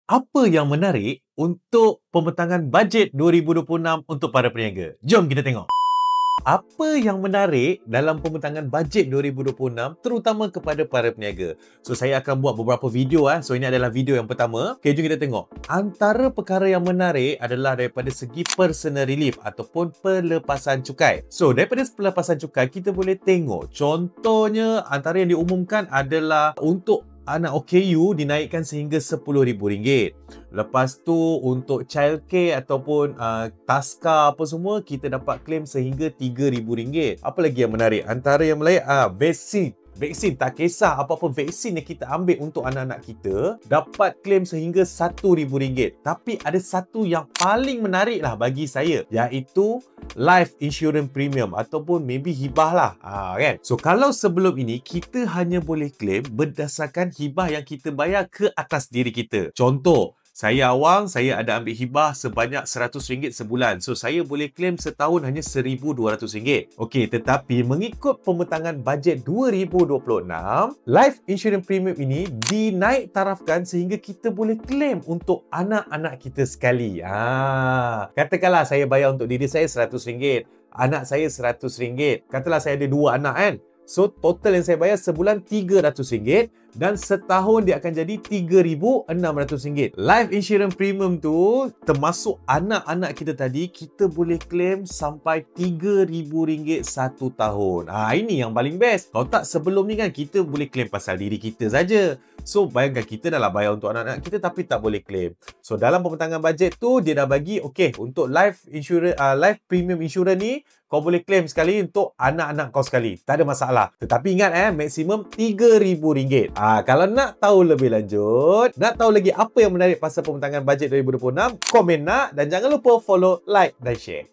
Apa yang menarik untuk pembentangan bajet 2026 untuk para peniaga? Jom kita tengok. Apa yang menarik dalam pembentangan bajet 2026 terutama kepada para peniaga? So, saya akan buat beberapa video. So, ini adalah video yang pertama. Okay, jom kita tengok. Antara perkara yang menarik adalah daripada segi personal relief ataupun pelepasan cukai. So, daripada pelepasan cukai, kita boleh tengok. Contohnya, antara yang diumumkan adalah untuk anak OKU dinaikkan sehingga RM10,000. Lepas tu untuk childcare ataupun taska apa semua kita dapat claim sehingga RM3,000. Apa lagi yang menarik? Antara yang menarik Vaksin, tak kisah apa-apa vaksin yang kita ambil untuk anak-anak kita dapat claim sehingga RM1,000. Tapi ada satu yang paling menarik lah bagi saya, iaitu life insurance premium ataupun maybe hibah lah. Kan? So, kalau sebelum ini kita hanya boleh claim berdasarkan hibah yang kita bayar ke atas diri kita. Contoh, saya awang, saya ada ambil hibah sebanyak RM100 sebulan. So, saya boleh claim setahun hanya RM1,200. Okey, tetapi mengikut pembentangan bajet 2026, life insurance premium ini dinaik tarafkan sehingga kita boleh claim untuk anak-anak kita sekali. Katakanlah saya bayar untuk diri saya RM100, anak saya RM100. Katalah saya ada 2 anak kan. So, total yang saya bayar sebulan RM300 dan setahun dia akan jadi RM3,600. Life insurance premium tu termasuk anak-anak kita tadi, kita boleh claim sampai RM3,000 satu tahun. Ini yang paling best. Kalau tak sebelum ni kan kita boleh claim pasal diri kita saja. So, bayangkan kita dah lah bayar untuk anak-anak kita tapi tak boleh claim. So, dalam pembentangan bajet tu dia dah bagi, okey, untuk life insurance, life premium insurance ni kau boleh claim sekali untuk anak-anak kau sekali. Tak ada masalah. Tetapi ingat maksimum RM3,000. Kalau nak tahu lebih lanjut, nak tahu lagi apa yang menarik pasal pembentangan bajet 2026, komen nak dan jangan lupa follow, like dan share.